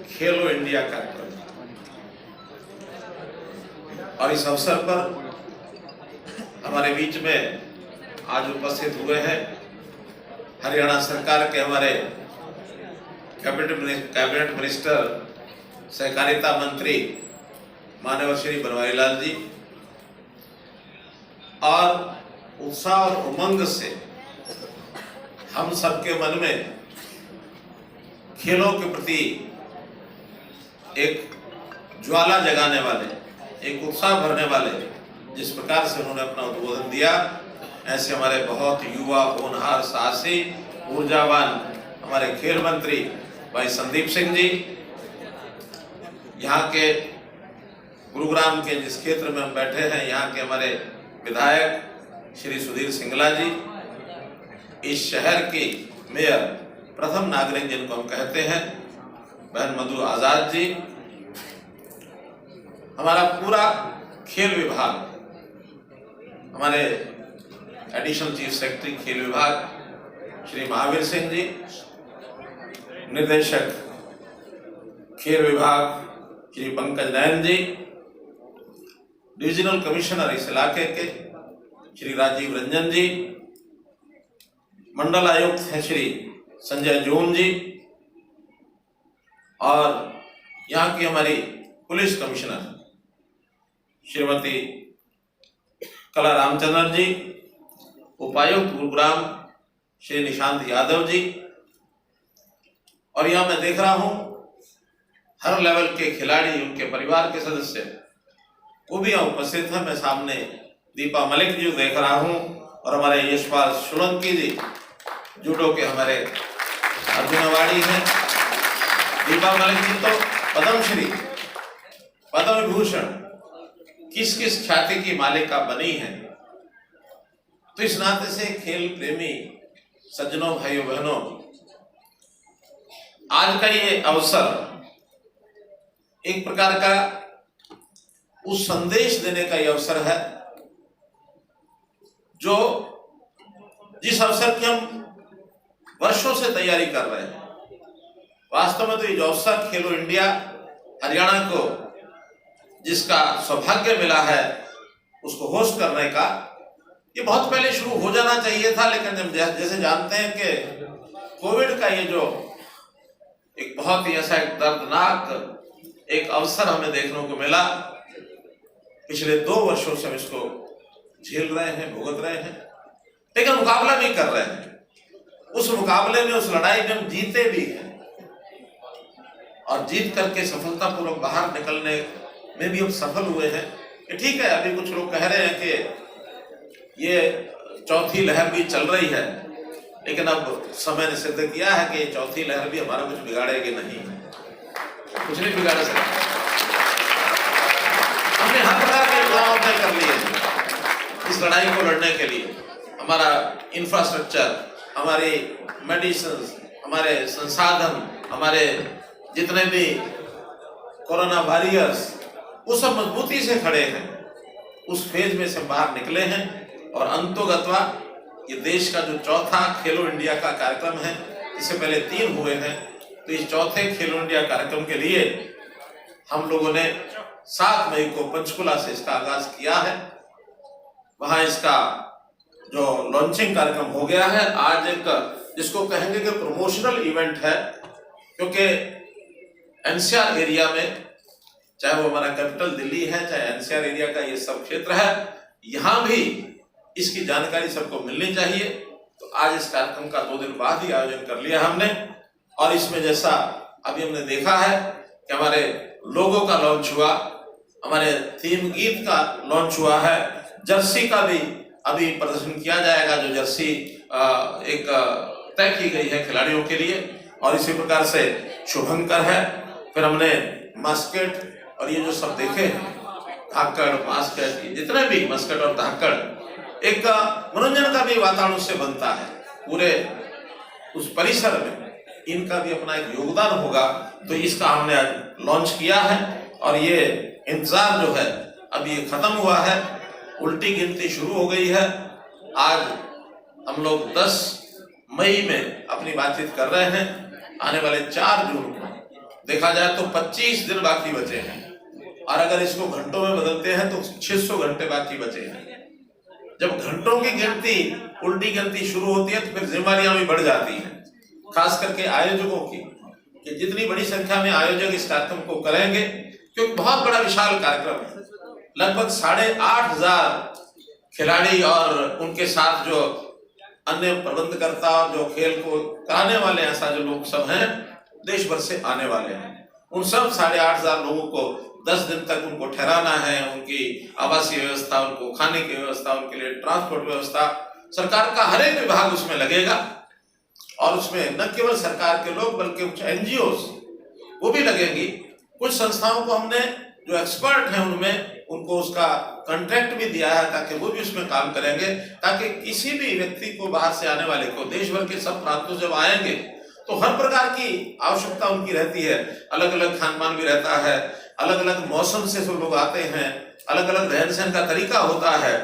खेलो India कार्यक्रम। और इस अवसर पर हमारे बीच में आज उपस्थित हुए हैं हरियाणा सरकार के हमारे कैबिनेट मिनिस्टर सहकारिता मंत्री माननीय श्री बनवारी लाल जी। और उत्साह और उमंग से हम सबके मन में खेलों के प्रति एक ज्वाला जगाने वाले, एक उत्साह भरने वाले जिस प्रकार से उन्होंने अपना उद्बोधन दिया, ऐसे हमारे बहुत युवा, होनहार, साहसी, ऊर्जावान हमारे खेल मंत्री भाई संदीप सिंह जी, यहाँ के गुरुग्राम के जिस क्षेत्र में हम बैठे हैं यहाँ के हमारे विधायक श्री सुधीर सिंगला जी, इस शहर की मेयर प्रथम नागरिक जिनको हम कहते हैं बहन मधु आजाद जी, हमारा पूरा खेल विभाग, हमारे एडिशनल चीफ सेक्रेटरी खेल विभाग श्री महावीर सिंह जी, निर्देशक खेल विभाग श्री पंकज नयन जी, डिविजनल कमिश्नर इस इलाके के श्री राजीव रंजन जी, मंडल आयुक्त हैं श्री संजय जून जी, और यहाँ की हमारी पुलिस कमिश्नर श्रीमती कला रामचंद्रन जी, उपायुक्त गुरुग्राम श्री निशांत यादव जी, और यहाँ मैं देख रहा हूँ हर लेवल के खिलाड़ी, उनके परिवार के सदस्य वो भी यहाँ उपस्थित हैं। मैं सामने दीपा मलिक जी देख रहा हूँ और हमारे यशपाल सोलंकी जी, जूडो के हमारे अर्जुन अवार्डी हैं। दीपा मलिक जी तो पद्मश्री, पद्म विभूषण, किस किस ख्याति की मालिका बनी है। तो इस नाते से खेल प्रेमी सज्जनों, भाइयों बहनों, आज का ये अवसर एक प्रकार का उस संदेश देने का ये अवसर है जो जिस अवसर की हम वर्षों से तैयारी कर रहे हैं। वास्तव में तो ये जो अवसर खेलो इंडिया हरियाणा को जिसका सौभाग्य मिला है उसको होस्ट करने का, ये बहुत पहले शुरू हो जाना चाहिए था, लेकिन जब जैसे जानते हैं कि कोविड का ये जो एक बहुत ही ऐसा एक दर्दनाक एक अवसर हमें देखने को मिला, पिछले 2 वर्षों से हम इसको झेल रहे हैं, भुगत रहे हैं, लेकिन मुकाबला भी कर रहे हैं। उस मुकाबले में, उस लड़ाई में हम जीते भी हैं और जीत करके सफलतापूर्वक बाहर निकलने में भी हम सफल हुए हैं। कि ठीक है, अभी कुछ लोग कह रहे हैं कि ये चौथी लहर भी चल रही है, लेकिन अब समय ने सिद्ध किया है कि चौथी लहर भी हमारा कुछ बिगाड़ेगी नहीं, कुछ नहीं बिगाड़ सकती। हमने हर प्रकार के युद्ध तय कर लिए इस लड़ाई को लड़ने के लिए। हमारा इंफ्रास्ट्रक्चर, हमारी मेडिसिन, हमारे संसाधन, हमारे जितने भी कोरोना वॉरियर्स, वो सब मजबूती से खड़े हैं। उस फेज में से बाहर निकले हैं और अंतोगत्वा ये देश का जो चौथा खेलो इंडिया का कार्यक्रम है, इससे पहले 3 हुए हैं, तो इस चौथे खेलो इंडिया कार्यक्रम के लिए हम लोगों ने 7 मई को पंचकुला से इसका आगाज किया है। वहां इसका जो लॉन्चिंग कार्यक्रम हो गया है। आज एक जिसको कहेंगे कि प्रमोशनल इवेंट है, क्योंकि एनसीआर एरिया में, चाहे वो हमारा कैपिटल दिल्ली है, चाहे एनसीआर एरिया का ये सब क्षेत्र है, यहाँ भी इसकी जानकारी सबको मिलनी चाहिए। तो आज इस कार्यक्रम का 2 दिन बाद ही आयोजन कर लिया हमने, और इसमें जैसा अभी हमने देखा है कि हमारे लोगो का लॉन्च हुआ, हमारे थीम गीत का लॉन्च हुआ है, जर्सी का भी अभी प्रदर्शन किया जाएगा, जो जर्सी एक तय की गई है खिलाड़ियों के लिए, और इसी प्रकार से शुभंकर है। फिर हमने मस्केट और ये जो सब देखे हैं, धाकड़, मास्केट, जितने भी मस्केट और धाकड़, एक मनोरंजन का भी वातावरण उससे बनता है पूरे उस परिसर में, इनका भी अपना एक योगदान होगा। तो इसका हमने आज लॉन्च किया है और ये इंतजार जो है अब ये खत्म हुआ है, उल्टी गिनती शुरू हो गई है। आज हम लोग 10 मई में अपनी बातचीत कर रहे हैं, आने वाले 4 जून को देखा जाए तो 25 दिन बाकी बचे हैं, और अगर इसको घंटों में बदलते हैं तो 600 घंटे बाकी बचे हैं। जब घंटों की गिनती, उल्टी गिनती शुरू होती है तो फिर जिम्मेदारियां भी बढ़ जाती हैं, खास करके आयोजकों की, कि जितनी बड़ी संख्या में आयोजक इस कार्यक्रम को करेंगे, क्योंकि बहुत बड़ा विशाल कार्यक्रम है। लगभग 8,500 खिलाड़ी और उनके साथ जो अन्य प्रबंधकर्ता और जो खेल को कराने वाले ऐसा जो लोग सब हैं, देश भर से आने वाले हैं। उन सब 8,500 लोगों को 10 दिन तक उनको ठहराना है, उनकी आवासीय व्यवस्था, उनको खाने की व्यवस्था, उनके लिए ट्रांसपोर्ट व्यवस्था, सरकार का हर एक विभाग उसमें लगेगा। और उसमें न केवल सरकार के लोग बल्कि कुछ एनजीओ वो भी लगेंगी। कुछ संस्थाओं को हमने जो एक्सपर्ट हैं उनमें उनको उसका कॉन्ट्रैक्ट भी दिया है ताकि वो भी उसमें काम करेंगे, ताकि किसी भी व्यक्ति को, बाहर से आने वाले को, देश भर के सब प्रांतों जब आएंगे तो हर प्रकार की आवश्यकता उनकी रहती है। अलग अलग खान पान भी रहता है, अलग अलग मौसम से सब लोग आते हैं, अलग अलग रहन सहन का तरीका होता है।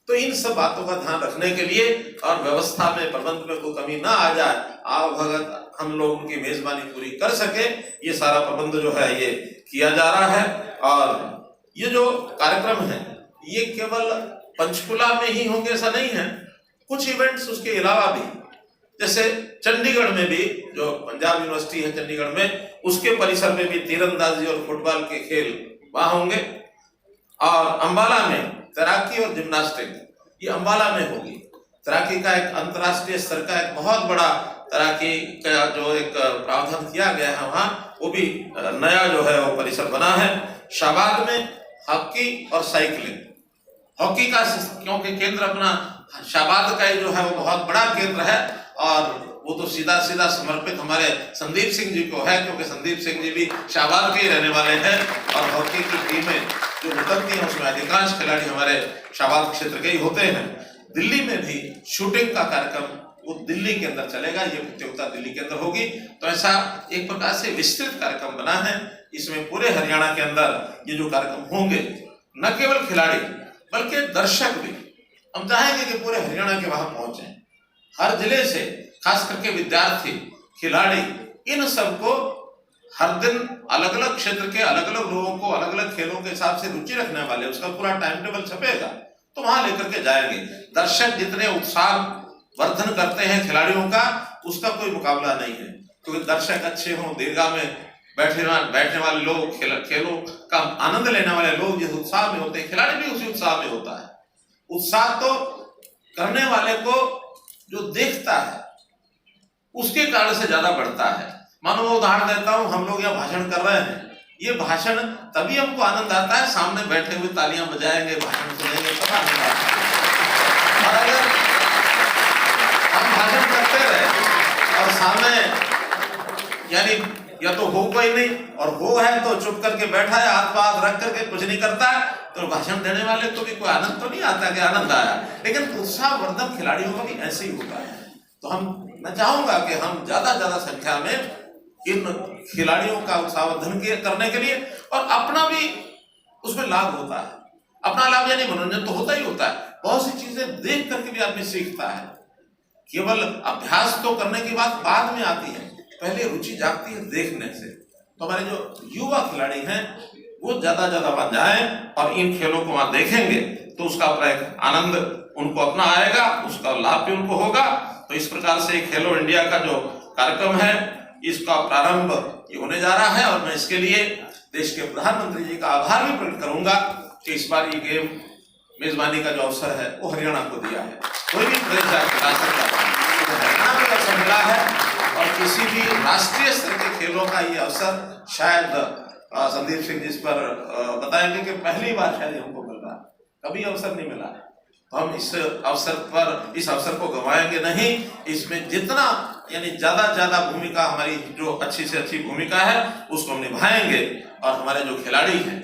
तो इन सब बातों का ध्यान रखने के लिए और व्यवस्था में, प्रबंध में कोई कमी ना आ जाए, आओ भगत हम लोग उनकी मेजबानी पूरी कर सके, ये सारा प्रबंध जो है ये किया जा रहा है। और ये जो कार्यक्रम है ये केवल पंचकुला में ही होंगे ऐसा नहीं है, कुछ इवेंट्स उसके अलावा भी, जैसे चंडीगढ़ में भी जो पंजाब यूनिवर्सिटी है चंडीगढ़ में, उसके परिसर में भी तीरंदाजी और फुटबॉल के खेल वहां होंगे। और अंबाला में तैराकी और जिम्नास्टिक, ये अंबाला में होगी। तैराकी का एक अंतर्राष्ट्रीय स्तर का एक बहुत बड़ा तैराकी का जो एक प्रावधान किया गया है वहाँ, वो भी नया जो है वो परिसर बना है। शाहबाद में हॉकी और साइकिलिंग, हॉकी का क्योंकि केंद्र अपना शाहबाद का ही जो है वो बहुत बड़ा केंद्र है, और वो तो सीधा सीधा समर्पित हमारे संदीप सिंह जी को है, क्योंकि संदीप सिंह जी भी शाहबाद के ही रहने वाले हैं। और हॉकी की टीमें जो उतरती हैं उसमें अधिकांश खिलाड़ी हमारे शाहबाद क्षेत्र के ही होते हैं। दिल्ली में भी शूटिंग का कार्यक्रम वो दिल्ली के अंदर चलेगा, ये प्रतियोगिता दिल्ली के अंदर होगी। तो ऐसा एक प्रकार से विस्तृत कार्यक्रम बना है। इसमें पूरे हरियाणा के अंदर ये जो कार्यक्रम होंगे, न केवल खिलाड़ी बल्कि दर्शक भी, हम चाहेंगे कि पूरे हरियाणा के वहां पहुंचे, हर जिले से, खास करके विद्यार्थी, खिलाड़ी, इन सबको हर दिन अलग अलग क्षेत्र के अलग अलग लोगों को अलग अलग खेलों के हिसाब से रुचि रखने वाले, उसका पूरा टाइम टेबल छपेगा तो वहां लेकर के जाएंगे। दर्शक जितने उत्साह वर्धन करते हैं खिलाड़ियों का, उसका कोई मुकाबला नहीं है, क्योंकि दर्शक अच्छे हों, दीर्घा में बैठने वाले लोग, खेलों का आनंद लेने वाले लोग जिस उत्साह में होते हैं, खिलाड़ी भी उसी उत्साह में होता है। उत्साह तो करने वाले को जो देखता है उसके कारण से ज्यादा बढ़ता है। मानो मैं उदाहरण देता हूं, हम लोग यहाँ भाषण कर रहे हैं, ये भाषण तभी हमको आनंद आता है, सामने बैठे हुए तालियां बजाएंगे, भाषण सुनेंगे, तब आनंद आता है। और अगर हम भाषण करते रहे और सामने यानी या तो हो कोई नहीं, और वो है तो चुप करके बैठा है, हाथ पाथ रख करके कुछ नहीं करता है, तो भाषण देने वाले को भी कोई आनंद तो नहीं आता कि आनंद आया। लेकिन उत्साहवर्धक खिलाड़ियों का भी ऐसे ही होता है। तो मैं चाहूंगा कि हम ज्यादा संख्या में इन खिलाड़ियों का उत्साहवर्धन करने के लिए, और अपना भी उसमें लाभ होता है। अपना लाभ यानी मनोरंजन तो होता ही होता है, बहुत सी चीजें देख करके भी आदमी सीखता है। केवल अभ्यास तो करने की बात बाद में आती है, पहले रुचि जागती है देखने से। तो हमारे जो युवा खिलाड़ी हैं वो ज्यादा वहां जाएं और इन खेलों को वहां देखेंगे तो उसका एक आनंद उनको अपना आएगा, उसका लाभ भी उनको होगा। तो इस प्रकार से खेलो इंडिया का जो कार्यक्रम है इसका प्रारंभ ये होने जा रहा है, और मैं इसके लिए देश के प्रधानमंत्री जी का आभार भी प्रकट करूंगा कि इस बार ये गेम मेजबानी का जो अवसर है वो हरियाणा को दिया है। कोई भी प्रदेश हरियाणा में अवसर मिला है, और किसी भी राष्ट्रीय स्तर के खेलों का ये अवसर शायद संदीप सिंह जी इस पर बताएंगे कि पहली बार शायद हमको मिल रहा है, कभी अवसर नहीं मिला है। तो हम इस अवसर को गंवाएंगे नहीं। इसमें जितना यानी ज्यादा भूमिका हमारी जो अच्छी से अच्छी भूमिका है उसको हम निभाएंगे, और हमारे जो खिलाड़ी हैं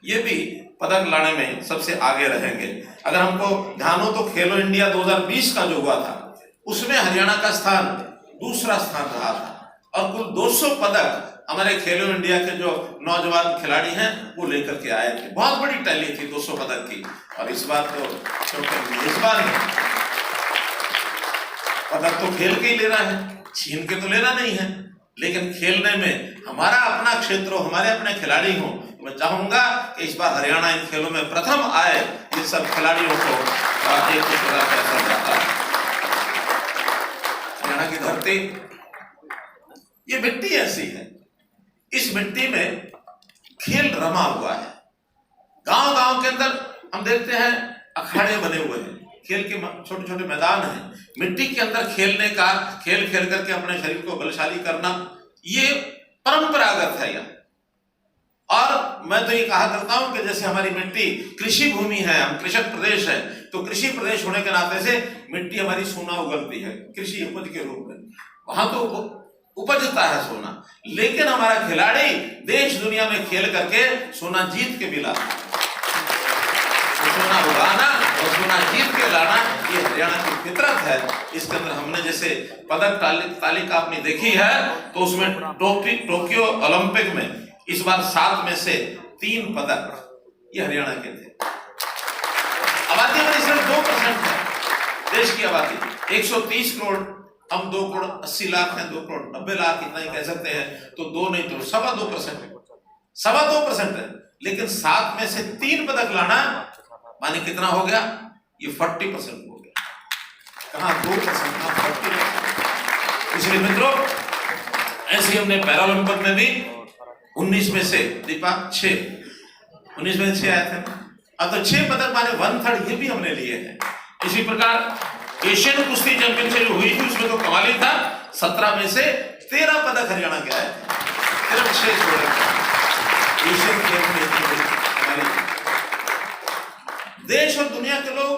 ये भी पदक लाने में सबसे आगे रहेंगे। अगर हमको ध्यान हो तो खेलो इंडिया 2020 का जो हुआ था उसमें हरियाणा का स्थान दूसरा स्थान रहा था, और कुल 200 पदक हमारे खेलो इंडिया के जो नौजवान खिलाड़ी हैं वो लेकर के आए थे। बहुत बड़ी टैली थी 200 पदक की। और इस बार तो इस बार पदक तो खेल के ही लेना है, छीन के तो लेना नहीं है, लेकिन खेलने में हमारा अपना क्षेत्र हो, हमारे अपने खिलाड़ी हो। मैं चाहूंगा कि इस बार हरियाणा इन खेलों में प्रथम आए, इन सब खिलाड़ियों को एक दूसरा पैसा जाता है। हरियाणा की धरती, ये मिट्टी ऐसी है, इस मिट्टी में खेल रमा हुआ है। गांव गांव के अंदर हम देखते हैं अखाड़े बने हुए हैं, खेल के छोटे छोटे मैदान हैं, मिट्टी के अंदर खेलने का, खेल खेल करके अपने शरीर को बलशाली करना, ये परंपरागत है यहाँ। और मैं तो ये कहा करता हूं कि जैसे हमारी मिट्टी कृषि भूमि है, हम कृषक प्रदेश है, तो कृषि प्रदेश होने के नाते से मिट्टी हमारी सोना उगलती है कृषि उपज के रूप में, वहां तो उपजता है सोना। लेकिन हमारा खिलाड़ी देश दुनिया में खेल करके सोना जीत के भी लाता है। सोना उगाना और सोना जीत के लाना, ये हरियाणा की फितरत है। इसके अंदर हमने जैसे पदक तालिका आपने देखी है, तो उसमें टोक्यो ओलंपिक में इस बार 7 में से 3 पदक ये हरियाणा के थे। आबादी हमारी सिर्फ 2% है, देश की आबादी 130 करोड़, हम 2 करोड़ 80 लाख हैं, 2 करोड़ 90 लाख, इतना ही कह सकते हैं। तो 2 नहीं तो 2.25% है, 2.25% है। लेकिन 7 में से 3 पदक लाना माने कितना हो गया? ये 40% हो गया। कहां 2%, कहां 40%। इसलिए मित्रों, ऐसे हमने पैरालंपिक में भी 19 में से दीपा 6, 19 में 6 आए थे, अब तो 6 पदक माने 1/3 ये भी हमने लिए हैं। इसी प्रकार एशियन कुश्ती चैंपियनशिप हुई थी, उसमें तो कमाल ही था, 17 में से 13 पदक हरियाणा के आए थे, सिर्फ 6 छोड़े। एशियन खेल में हमारी देश और दुनिया के लोग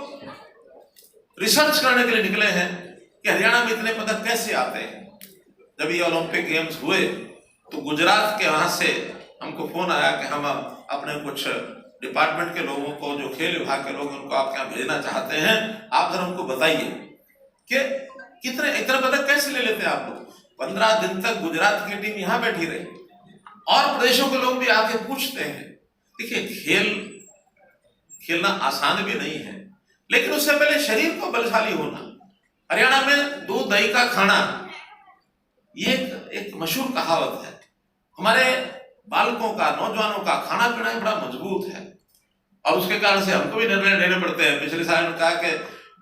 रिसर्च करने के लिए निकले हैं कि हरियाणा में इतने पदक कैसे आते हैं। जब ये ओलंपिक गेम्स हुए तो गुजरात के वहां से हमको फोन आया कि हम अपने कुछ डिपार्टमेंट के लोगों को, जो खेल विभाग के लोग, उनको आपके यहाँ भेजना चाहते हैं, आप जरा उनको बताइए कि इतने पदक कैसे ले लेते हैं आप लोग। 15 दिन तक गुजरात की टीम यहाँ बैठी रही और प्रदेशों के लोग भी आके पूछते हैं। देखिए, खेलना आसान भी नहीं है, लेकिन उससे पहले शरीर को बलशाली होना। हरियाणा में दूध दही का खाना, ये एक मशहूर कहावत है। हमारे बालकों का, नौजवानों का खाना पीना बड़ा मजबूत है और उसके कारण से हमको भी निर्णय लेने पड़ते हैं। पिछले साल ने कहा कि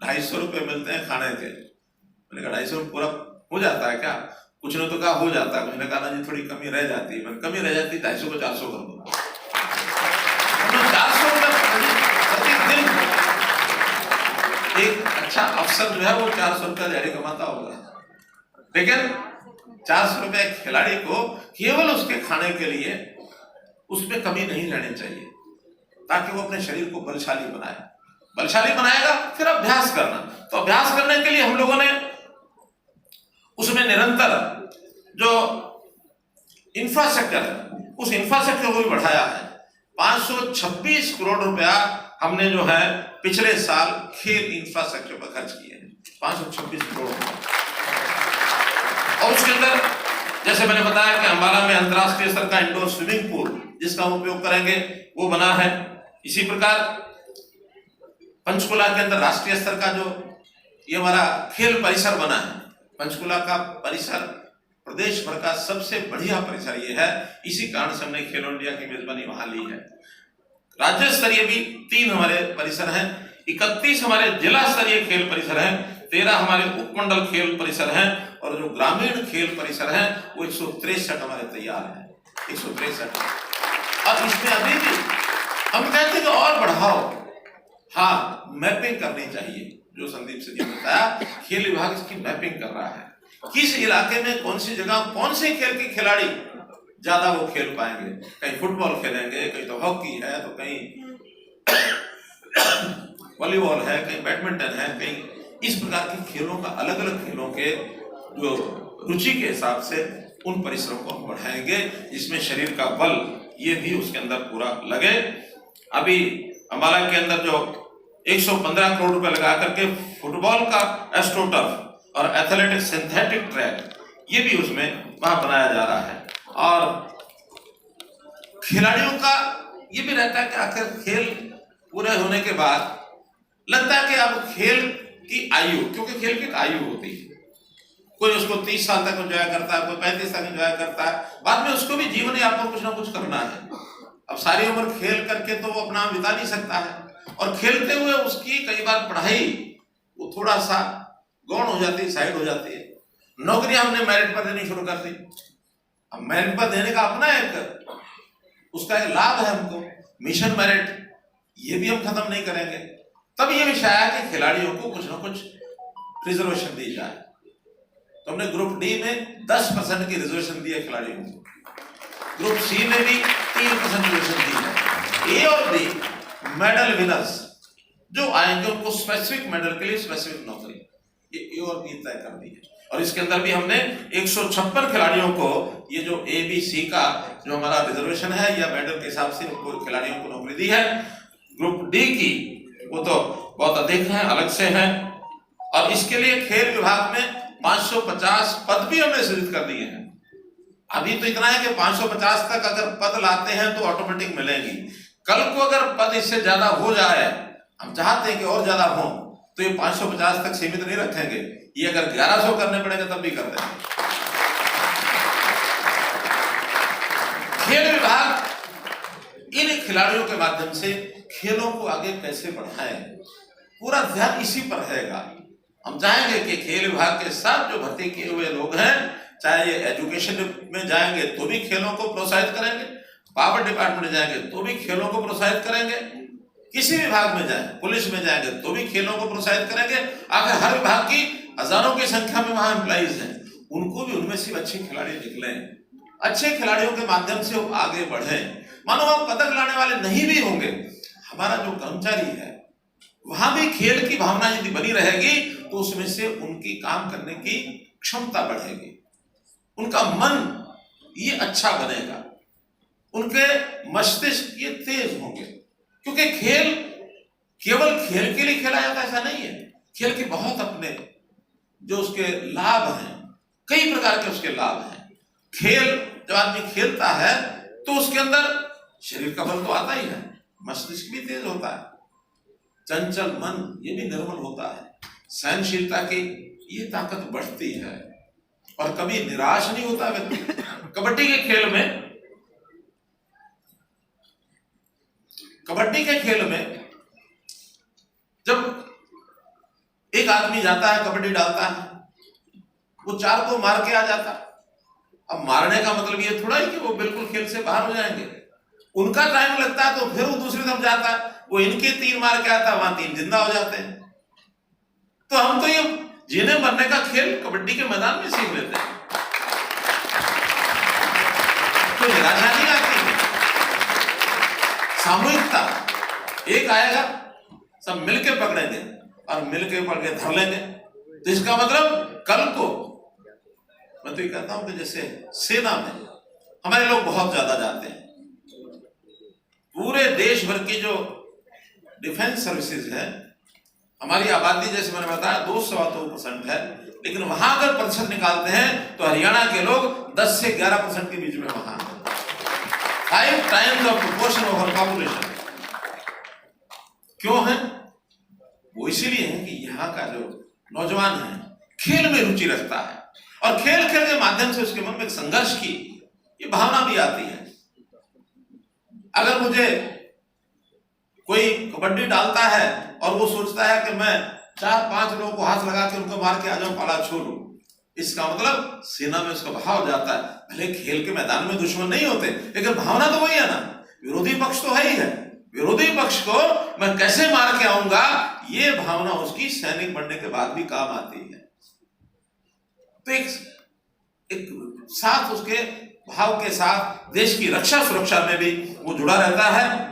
250 रुपए मिलते हैं खाने के। मैंने कहा 250 में पूरा हो जाता है क्या? कुछ ने तो कहा हो जाता है, मैंने कहा जी थोड़ी कमी रह जाती है। कमी रह जाती, 250 को 400 कर दो। 400 प्रतिदिन एक अच्छा अफसर जो है वो 400 रुपया दिहाड़ी कमाता होगा, लेकिन 400 रुपये खिलाड़ी को केवल उसके खाने के लिए उसमें कमी नहीं रहनी चाहिए, ताकि वो अपने शरीर को बलशाली बनाए। बलशाली बनाएगा, फिर अभ्यास करना। तो अभ्यास करने के लिए हम लोगों ने उसमें निरंतर जो इंफ्रास्ट्रक्चर है, उस इंफ्रास्ट्रक्चर को भी बढ़ाया है। 526 करोड़ रुपया हमने जो है पिछले साल खेल इंफ्रास्ट्रक्चर पर खर्च किए हैं, 526 करोड़। और उसके अंदर जैसे मैंने बताया कि अंबाला में अंतर्राष्ट्रीय स्तर का इंडोर स्विमिंग पूल, जिसका हम उपयोग करेंगे, वो बना है। इसी प्रकार पंचकुला के अंदर राष्ट्रीय स्तर का जो ये हमारा खेल परिसर बना है, पंचकुला का परिसर प्रदेश भर का सबसे बढ़िया परिसर ये है। इसी कारण से हमने खेलो इंडिया की मेजबानी वहां ली है। राज्य स्तरीय भी 3 हमारे परिसर हैं, 31 हमारे जिला स्तरीय खेल परिसर हैं, 13 हमारे उपमंडल खेल परिसर हैं, और जो ग्रामीण खेल परिसर हैं वो 163 हमारे तैयार हैं, 163। अब इसमें अभी भी हम कहते हैं कि और बढ़ाओ। हाँ, मैपिंग करनी चाहिए। जो संदीप सिंह ने बताया, खेल विभाग इसकी मैपिंग कर रहा है, किस इलाके में कौन सी जगह कौन से खेल के खिलाड़ी ज्यादा वो खेल पाएंगे। कहीं फुटबॉल खेलेंगे, कहीं तो हॉकी है, तो कहीं वॉलीबॉल है, कहीं बैडमिंटन है, कहीं इस प्रकार के खेलों का, अलग अलग खेलों के जो रुचि के हिसाब से उन परिसरों को हम बढ़ाएंगे, जिसमें शरीर का बल ये भी उसके अंदर पूरा लगे। अभी अंबाला के अंदर जो 115 करोड़ रुपए लगा करके फुटबॉल का एस्ट्रोटर्फ और एथलेटिक्स सिंथेटिक ट्रैक, ये भी उसमें वहां बनाया जा रहा है। और खिलाड़ियों का ये भी रहता है कि आखिर खेल पूरे होने के बाद लगता है कि अब खेल की आयु, क्योंकि खेल की एक आयु होती है, कोई उसको 30 साल तक एंजॉय करता है, कोई 35 तक एंजॉय करता है, बाद में उसको भी जीवन यापन कुछ ना कुछ करना है। अब सारी उम्र खेल करके तो वो अपना बिता नहीं सकता है, और खेलते हुए उसकी कई बार पढ़ाई वो थोड़ा सा गौण हो जाती है, साइड हो जाती है। नौकरियां हमने मेरिट पर देनी शुरू कर दी। अब मेरिट पर देने का अपना एक उसका एक लाभ है हमको, मिशन मेरिट, ये भी हम खत्म नहीं करेंगे। तब ये विषय आया कि खिलाड़ियों को कुछ ना कुछ रिजर्वेशन दी जाए। तो हमने ग्रुप डी में 10% की रिजर्वेशन दी है खिलाड़ियों को, ग्रुप सी में भी 3% रिजर्वेशन दी है। ए और बी मेडल विनर्स जो आएंगे उनको स्पेसिफिक मेडल के लिए स्पेसिफिक नौकरी, ये ए और बी तय कर दी है। और इसके अंदर भी हमने 156 खिलाड़ियों को ये जो ए बी सी का जो हमारा रिजर्वेशन है या मेडल के हिसाब से उनको खिलाड़ियों को नौकरी दी है। ग्रुप डी की वो तो बहुत अधिक है, अलग से है, और इसके लिए खेल विभाग में 550 पद भी हमने सृजित कर दिए हैं। अभी तो इतना है कि 550 तक अगर पद लाते हैं तो ऑटोमेटिक मिलेंगी। कल को अगर पद इससे ज्यादा हो जाए, हम चाहते हैं कि और ज्यादा हो, तो ये 550 तक सीमित नहीं रखेंगे, ये अगर 1100 करने पड़ेंगे तब भी कर देंगे। खेल विभाग इन खिलाड़ियों के माध्यम से खेलों को आगे कैसे बढ़ाएं, पूरा ध्यान इसी पर रहेगा। हम चाहेंगे कि खेल विभाग के साथ जो भर्ती किए हुए लोग हैं, चाहे ये एजुकेशन में जाएंगे तो भी खेलों को प्रोत्साहित करेंगे, पावर डिपार्टमेंट में जाएंगे तो भी खेलों को प्रोत्साहित करेंगे, किसी विभाग में जाए, पुलिस में जाएंगे तो भी खेलों को प्रोत्साहित करेंगे। आखिर हर विभाग की हजारों की संख्या में वहां एम्प्लॉइज हैं, उनको भी उनमें से अच्छे खिलाड़ी निकले, अच्छे खिलाड़ियों के माध्यम से वो आगे बढ़े। मानो हम पदक लाने वाले नहीं भी होंगे, हमारा जो कर्मचारी है वहां भी खेल की भावना यदि बनी रहेगी तो उसमें से उनकी काम करने की क्षमता बढ़ेगी, उनका मन ये अच्छा बनेगा, उनके मस्तिष्क ये तेज होंगे। क्योंकि खेल केवल खेल के लिए खेला जाता ऐसा नहीं है, खेल के बहुत अपने जो उसके लाभ हैं, कई प्रकार के उसके लाभ हैं। खेल जब आदमी खेलता है तो उसके अंदर शरीर का बल तो आता ही है, मस्तिष्क भी तेज होता है, चंचल मन ये भी निर्मल होता है, सहनशीलता की ये ताकत बढ़ती है, और कभी निराश नहीं होता व्यक्ति। कबड्डी के खेल में जब एक आदमी जाता है कबड्डी डालता है, वो 4 को मार के आ जाता। अब मारने का मतलब ये थोड़ा ही कि वो बिल्कुल खेल से बाहर हो जाएंगे, उनका टाइम लगता है तो फिर वो दूसरी तरफ जाता है, वो इनके 3 मार के आता है, वहां 3 जिंदा हो जाते हैं। तो हम तो ये जीने मरने का खेल कबड्डी के मैदान में सीख लेते हैं, तो निराशा नहीं आती है। सामूहिकता, एक आएगा सब मिलके पकड़ेंगे और मिलके पकड़ के धर लेंगे, तो इसका मतलब कल को मैं तो ये कहता हूं कि जैसे सेना में हमारे लोग बहुत ज्यादा जाते हैं, पूरे देश भर की जो डिफेंस सर्विसेज है, हमारी आबादी जैसे मैंने बताया 2-2% है, लेकिन वहां अगर प्रतिशत निकालते हैं तो हरियाणा के लोग 10 से 11% के बीच में वहां 5 times of proportion of our population. क्यों है वो? इसीलिए है कि यहाँ का जो नौजवान है खेल में रुचि रखता है, और खेल खेल के माध्यम से उसके मन में एक संघर्ष की ये भावना भी आती है। अगर मुझे कोई कबड्डी डालता है और वो सोचता है कि मैं 4-5 लोगों को हाथ लगा के उनको मार के आ जाऊं, पाला छोड़ू, इसका मतलब सेना में उसका भाव जाता है। भले खेल के मैदान में दुश्मन नहीं होते, लेकिन भावना तो वही है ना, विरोधी पक्ष तो है ही है, विरोधी पक्ष को मैं कैसे मार के आऊंगा, ये भावना उसकी सैनिक बनने के बाद भी काम आती है। तो एक साथ उसके भाव के साथ देश की रक्षा सुरक्षा में भी वो जुड़ा रहता है।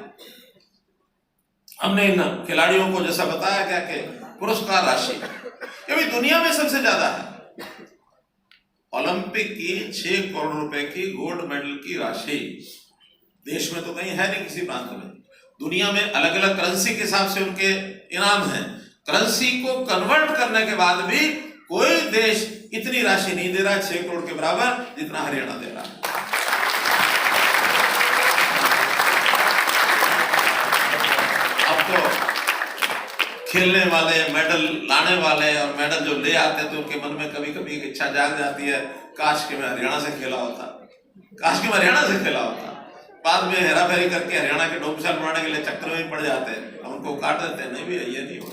हमने इन खिलाड़ियों को जैसा बताया गया कि पुरस्कार राशि ये भी दुनिया में सबसे ज्यादा है। ओलंपिक की 6 करोड़ रुपए की गोल्ड मेडल की राशि देश में तो कहीं है नहीं, किसी प्रांत में। दुनिया में अलग अलग करेंसी के हिसाब से उनके इनाम हैं। करेंसी को कन्वर्ट करने के बाद भी कोई देश इतनी राशि नहीं दे रहा है 6 करोड़ के बराबर जितना हरियाणा दे रहा है। अब तो खेलने वाले, मेडल लाने वाले और मेडल जो ले आते हैं तो उनके मन में कभी कभी इच्छा जाग जाती है, काश कि मैं हरियाणा से खेला होता, काश कि मैं हरियाणा से खेला होता। बाद में हेरा फेरी करके हरियाणा के डोमिसाइल बनाने के लिए चक्कर में पड़ जाते हैं, हम उनको काट देते हैं। नहीं भी ये नहीं हो,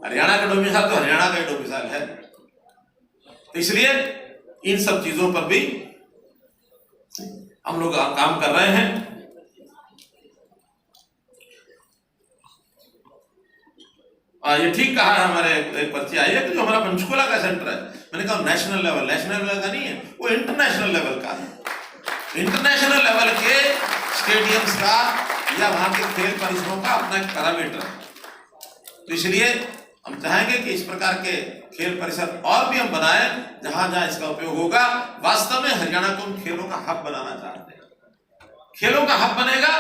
हरियाणा का डोमिसाइल तो हरियाणा का ही डोमिसाइल है। तो इसलिए इन सब चीजों पर भी हम लोग काम कर रहे हैं। ये ठीक कहा है, हमारे एक पर्ची आई है कि जो हमारा पंचकुला का सेंटर है, मैंने कहा नेशनल लेवल, नेशनल लेवल का नहीं है, वो इंटरनेशनल लेवल का है। इंटरनेशनल लेवल के स्टेडियम्स का या वहां के खेल परिसरों का अपना एक पैरामीटर है। तो इसलिए हम चाहेंगे कि इस प्रकार के खेल परिसर और भी हम बनाएं जहां जहां इसका उपयोग होगा। वास्तव में हरियाणा को हम खेलों का हब बनाना चाहते हैं। खेलों का हब बनेगा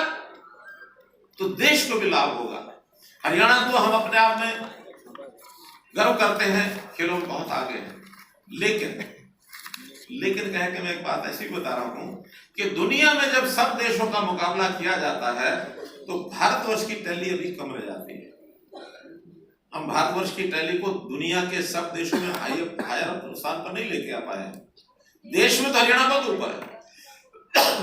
तो देश को भी लाभ होगा। हरियाणा तो हम अपने आप में गर्व करते हैं, खेलों में बहुत आगे है, लेकिन कह के मैं एक बात ऐसी बता रहा हूं कि दुनिया में जब सब देशों का मुकाबला किया जाता है तो भारतवर्ष की टैली अभी कम रह जाती है। हम भारतवर्ष की टैली को दुनिया के सब देशों में हायर स्थान पर नहीं लेके आ पाए। देश में तो हरियाणा बहुत ऊपर है,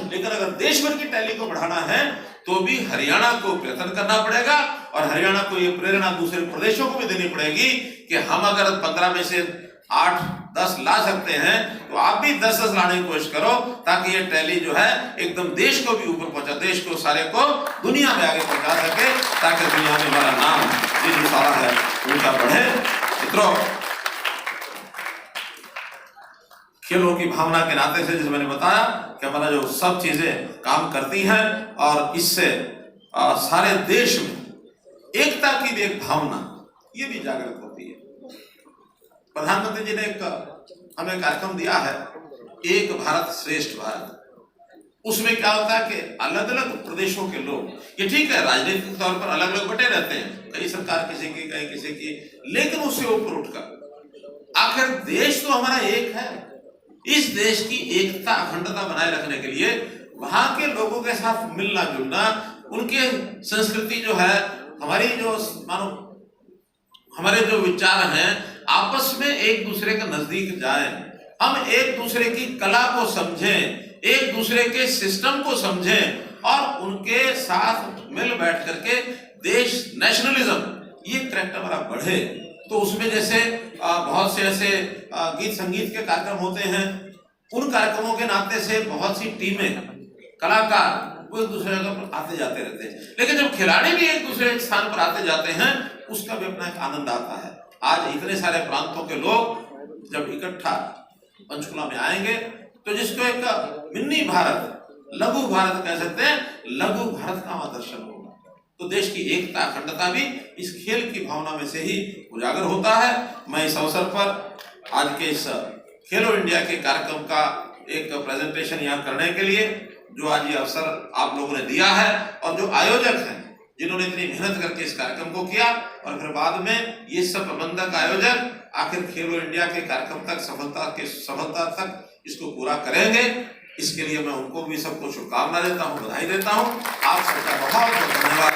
लेकिन अगर देश भर की टैली को बढ़ाना है तो भी हरियाणा को प्रयत्न करना पड़ेगा और हरियाणा को ये प्रेरणा दूसरे प्रदेशों को भी देनी पड़ेगी कि हम अगर 15 में से 8-10 ला सकते हैं तो आप भी 10-10 लाने की कोशिश करो, ताकि ये टैली जो है एकदम देश को भी ऊपर पहुंचा, देश को सारे को दुनिया में आगे पहुंचा सके, ताकि दुनिया में हमारा नाम ये जो सारा है उनका बढ़े। मित्रों, खेलों की भावना के नाते से जैसे मैंने बताया कि हमारा जो सब चीजें काम करती हैं और इससे सारे देश में एकता की भी एक भावना ये भी जागृत होती है। प्रधानमंत्री जी ने हमें कार्यक्रम दिया है, एक भारत श्रेष्ठ भारत। उसमें क्या होता है कि अलग अलग प्रदेशों के लोग, ये ठीक है राजनीतिक तौर पर अलग अलग बटे रहते हैं, कई सरकार किसी की कई किसी की, लेकिन उससे ऊपर उठकर आखिर देश तो हमारा एक है। इस देश की एकता अखंडता बनाए रखने के लिए वहां के लोगों के साथ मिलना जुलना, उनके संस्कृति जो है, हमारी जो मानो हमारे जो विचार हैं आपस में एक दूसरे के नजदीक जाएं, हम एक दूसरे की कला को समझें, एक दूसरे के सिस्टम को समझें और उनके साथ मिल बैठ करके देश नेशनलिज्म ये करैक्टर हमारा बढ़े। तो उसमें जैसे बहुत से ऐसे गीत संगीत के कार्यक्रम होते हैं, उन कार्यक्रमों के नाते से बहुत सी टीमें, कलाकार वो एक दूसरे पर आते जाते रहते हैं, लेकिन जब खिलाड़ी भी एक दूसरे स्थान पर आते जाते हैं उसका भी अपना एक आनंद आता है। आज इतने सारे प्रांतों के लोग जब इकट्ठा पंचकुला में आएंगे तो जिसको एक मिनी भारत, लघु भारत कह सकते हैं, लघु भारत का दर्शन होगा। तो देश की एकता अखंडता भी इस खेल की भावना में से ही उजागर होता है। मैं इस अवसर पर आज के इस खेलो इंडिया के कार्यक्रम का एक प्रेजेंटेशन यहाँ करने के लिए जो आज ये अवसर आप लोगों ने दिया है और जो आयोजक हैं जिन्होंने इतनी मेहनत करके इस कार्यक्रम को किया और फिर बाद में ये सब प्रबंधक आयोजक आखिर खेलो इंडिया के कार्यक्रम तक सफलता तक इसको पूरा करेंगे, इसके लिए मैं उनको भी सबको शुभकामना देता हूँ, बधाई देता हूँ। आप सबका बहुत बहुत धन्यवाद।